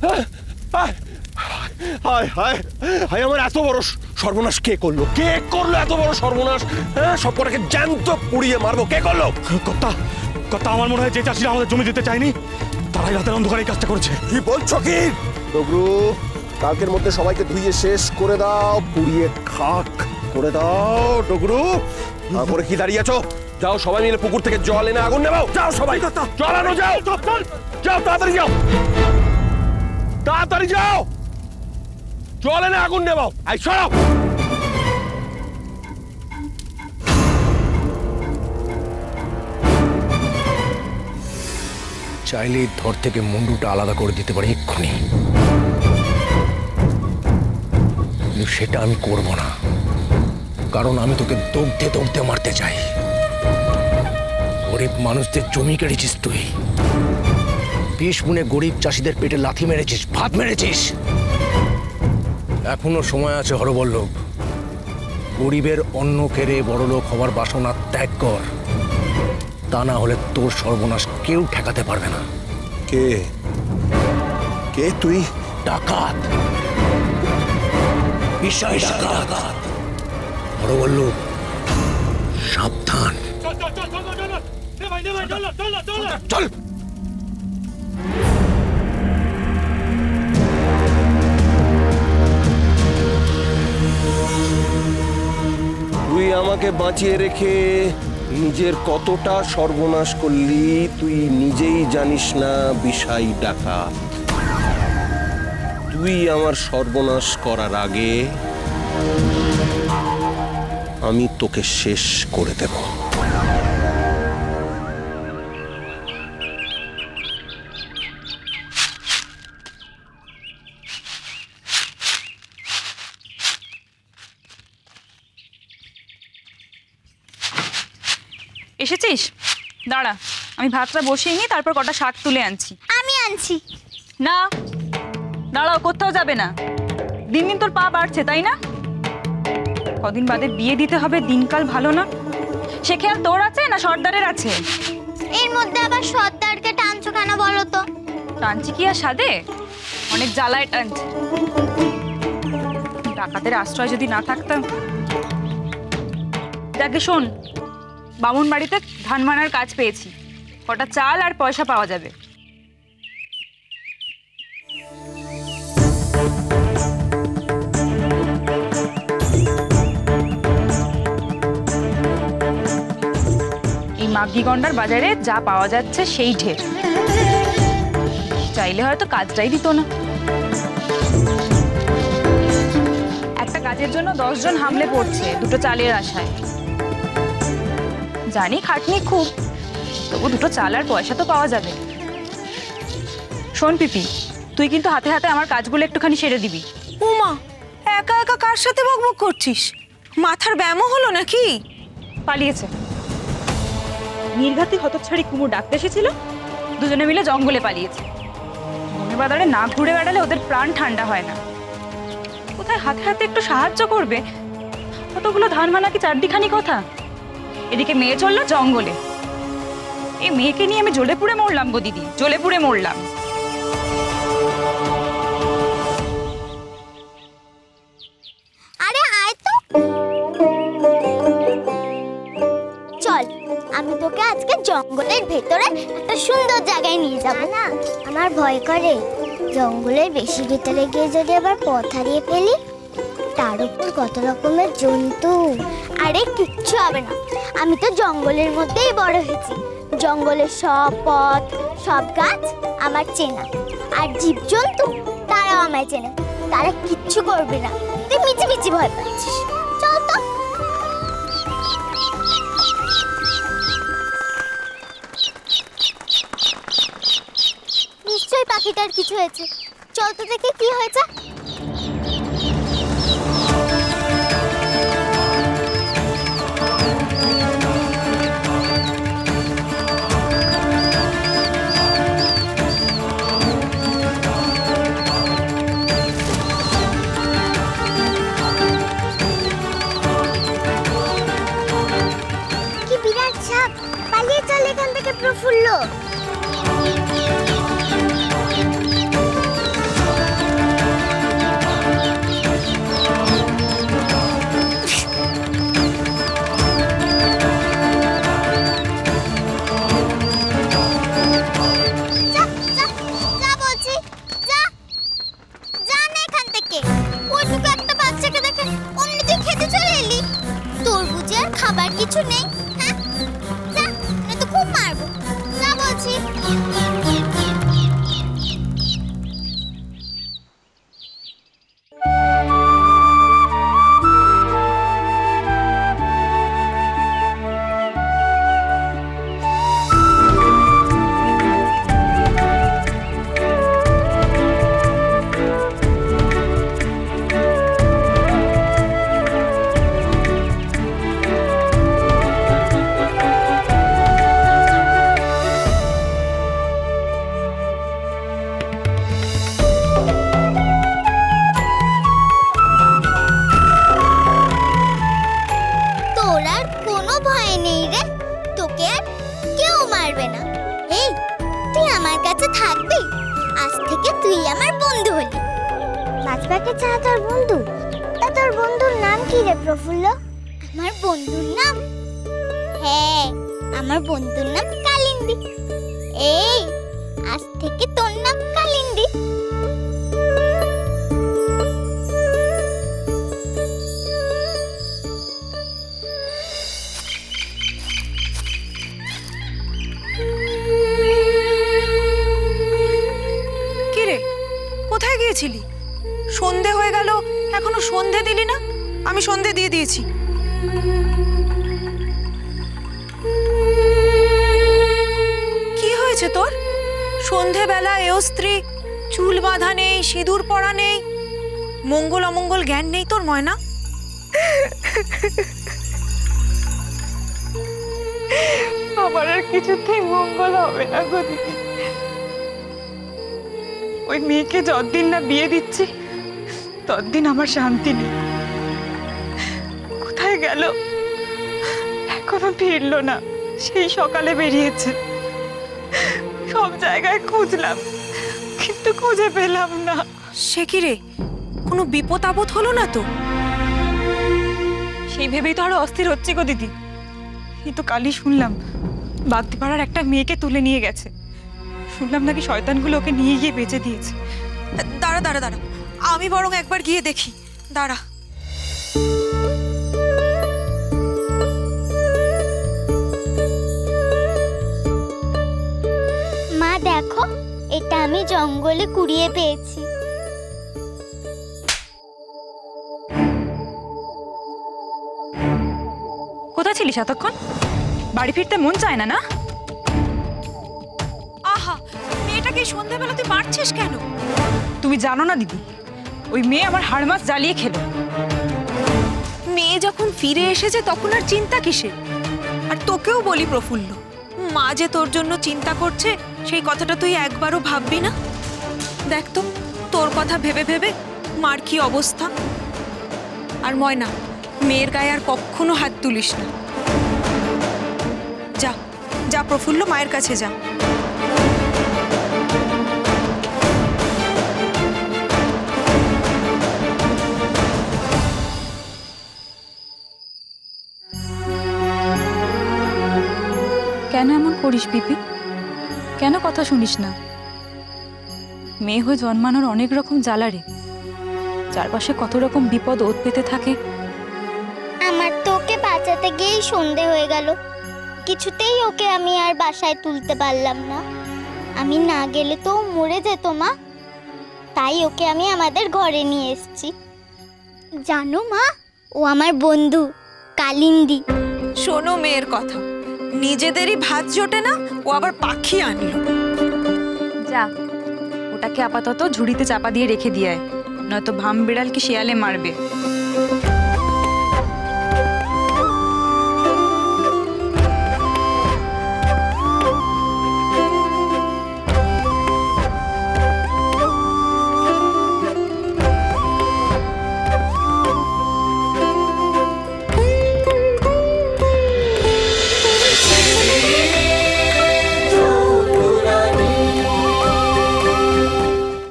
হায় হায় হায়, আমার এত বড় সর্বনাশ কে করলো? কে করলো এত বড় সর্বনাশ? হ্যাঁ, সব কটাকে জ্যান্ত পুড়িয়ে মারবো। কে করলো? কর্তা, আমার মনে হয় যে চাষিরা আমাদের জমি দিতে চায়নি তারাই রাতের অন্ধকারে এই কাজটা করেছে। কি বলছো কি? ডগরু, কালকের মধ্যে সবাইকে ধুইয়ে শেষ করে দাও, পুড়িয়ে খাক করে দাও। ডগরু, তারপরে কি দাঁড়িয়ে আছো? যাও সবাই মিলে পুকুর থেকে জল এনে আগুন নেবাও। যাও সবাই, জল আনো, যাও যাও, তাড়াতাড়ি যাও, তাড়াতাড়ি যাও, জল এনে আগুন নেবাও। আই সরাও। চাইলে ধর থেকে মুন্ডুটা আলাদা করে দিতে পারি এক্ষুনি, কিন্তু সেটা আমি করব না, কারণ আমি তোকে দৌড়তে দৌড়তে মারতে চাই। গরিব মানুষদের জমি কেড়েছিস তুই, বিষ মুনে গরিব চাষিদের পেটে লাথি মেরেছিস, ভাত মেরেছিস। এখনো সময় আছে হরবল্লভ, গরিবের অন্ন কেড়ে বড়লোক হওয়ার বাসনা ত্যাগ কর, তা না হলে তোর সর্বনাশ কেউ ঠেকাতে পারবে না। কে কে তুই? ডাকাত, বিষয় ডাকাত। হরবল্লভ, সাবধান। চল। তুই আমাকে বাঁচিয়ে রেখে নিজের কতটা সর্বনাশ করলি তুই নিজেই জানিস না বিষয় ডাকাত। তুই আমার সর্বনাশ করার আগে আমি তোকে শেষ করে দেব। এসেছিস? দাঁড়া, আমি ভাতটা বসিয়ে নিই, তারপর কটা শাক তুলে আনছি। আমি আনছি না, দাঁড়াও, কোথাও যাবে না। দিন দিন তোর পা বাড়ছে, তাই না? কদিন বাদে বিয়ে দিতে হবে, দিনকাল ভালো না। সে খেয়াল তোর আছে না সর্দারের আছে? এর মধ্যে আবার সর্দারকে টানছো কেন বলো তো? টানছি কি আর সাধে? অনেক জ্বালায় টানছে। ডাকাতের আশ্রয় যদি না থাকতাম। যাকে শোন, বামুন বাড়িতে ধান মানার কাজ পেয়েছি, কটা চাল আর পয়সা পাওয়া যাবে। এই মাগিগন্ডার বাজারে যা পাওয়া যাচ্ছে সেই ঢের। চাইলে হয়তো কাজটাই দিত না। একটা কাজের জন্য 10 জন হামলে পড়ছে দুটো চালের আশায়। জানি খাটনি খুব, তবু দুটো চাল আর পয়সা তো পাওয়া যাবে। শোন পিপি, তুই কিন্তু হাতে হাতে আমার কাজগুলো একটুখানি সেরে দিবি। উমা, একা একা কার সাথে বকবক করছিস? মাথার ব্যামো হলো নাকি? পালিয়েছে। নির্ঘাতী হতচ্ছাড়ি কুমুর ডাকতে এসেছিল, দুজনে মিলে জঙ্গলে পালিয়েছে। বনে বাজারে না ঘুরে বেড়ালে ওদের প্রাণ ঠান্ডা হয় না। কোথায় হাতে হাতে একটু সাহায্য করবে, কতগুলো ধান মানা কি চারদিখানি কথা। এদিকে মেয়ে চললো জঙ্গলে। এই মেয়েকে নিয়ে আমি জ্বলে পুড়ে মরলাম গো দিদি, জ্বলে পুড়ে মরলাম। আরে আয় তো, চল আমি তোকে আজকে জঙ্গলের ভেতরে একটা সুন্দর জায়গায় নিয়ে যাব। না, আমার ভয় করে জঙ্গলের বেশি ভেতরে গিয়ে যদি আবার পথ হারিয়ে ফেলি, তার উপর কত রকমের জন্তু। আরে কিচ্ছু হবে না, আমি তো জঙ্গলের মধ্যেই বড় হয়েছি। জঙ্গলের সব পথ, সব গাছ আমার চেনা, আর জীবজন্তু তারাও আমায় চেনে। তারা কিচ্ছু করবে না। তুই মিছি মিছি ভয় পাচ্ছিস, চল তো। নিশ্চয়ই পাখিটার কিছু হয়েছে, চল তো দেখে কি হয়েছে। প্রফুল্ল, কিছু নেই? হ্যাঁ যা, না তো খুব মারবো। যা বলছি। তোর আর কোনো ভয় নেই রে, তোকে আর কেউ মারবে না। এই তুই আমার কাছে থাকবি, আজ থেকে তুই আমার বন্ধু হলি। মাছবাকে ছাড়া তোর বন্ধু? তা তোর বন্ধুর নাম কি রে প্রফুল্ল? আমার বন্ধুর নাম? হ্যাঁ, আমার বন্ধুর নাম কালিন্দী। এই আজ থেকে তোর নাম কালিন্দী। কিরে, কোথায় গিয়েছিলি? সন্ধে হয়ে গেল, এখনো সন্ধে দিলি না? আমি সন্ধে দিয়ে দিয়েছি। কি হয়েছে তোর? সন্ধেবেলা এও স্ত্রী, চুল বাঁধা নেই, সিঁদুর পরা নেই, মঙ্গল অমঙ্গল জ্ঞান নেই তোর ময়না? আমার আর কিছুতেই মঙ্গল হবে না গো দিদি। ওই মেয়েকে যতদিন না বিয়ে দিচ্ছি ততদিন আমার শান্তি নেই। কোথায় গেল? এখনো ফিরলো না। সেই সকালে বেরিয়েছে, সব জায়গায় খুঁজলাম কিন্তু খুঁজে পেলাম না। সে কি রে, কোনো বিপদ আপদ হলো না তো? সেই ভেবেই তো আরো অস্থির হচ্ছে গো দিদি। এই তো কালই শুনলাম বাগদিপাড়ার একটা মেয়েকে তুলে নিয়ে গেছে। শুনলাম নাকি শয়তানগুলো ওকে নিয়ে গিয়ে বেঁচে দিয়েছে। দাঁড়া দাঁড়া দাঁড়া, আমি বরং একবার গিয়ে দেখি। দাঁড়া। মা দেখো, এটা আমি জঙ্গলে কুড়িয়ে পেয়েছি। কোথায় ছিলিস এতক্ষণ? বাড়ি ফিরতে মন চায় না না? আহা, মেয়েটাকে সন্ধ্যাবেলা তুই মারছিস কেন? তুমি জানো না দিদি, ওই মেয়ে আমার হাড় মাছ জ্বালিয়ে খেলো। মেয়ে যখন ফিরে এসেছে তখন আর চিন্তা কিসে? আর তোকেও বলি প্রফুল্ল, মা যে তোর জন্য চিন্তা করছে সেই কথাটা তুই একবারও ভাববি না? দেখ তো, তোর কথা ভেবে ভেবে মার কি অবস্থা। আর ময়না, মেয়ের গায়ে আর কখনো হাত তুলিস না। যা যা প্রফুল্ল, মায়ের কাছে যা। কেন এমন করিস পিপি? কেন কথা শুনিস না? মেয়ে হয়ে জন্মানোর অনেক রকম জ্বালা রে। চারপাশে কত রকম বিপদ ওত পেতে থাকে। আমার তো ওকে বাঁচাতে গিয়েই সন্ধে হয়ে গেল। কিছুতেই ওকে আমি আর বাসায় তুলতে পারলাম না। আমি না গেলে তো ও মরে যেত মা। তাই ওকে আমি আমাদের ঘরে নিয়ে এসেছি। জানো মা, ও আমার বন্ধু কালিন্দী। শোনো মেয়ের কথা, নিজেদেরই ভাত জোটে না, ও আবার পাখি আনলো। যা, ওটাকে আপাতত ঝুড়িতে চাপা দিয়ে রেখে দিয়ে আয়, নয়তো ভাম বিড়াল কি শেয়ালে মারবে।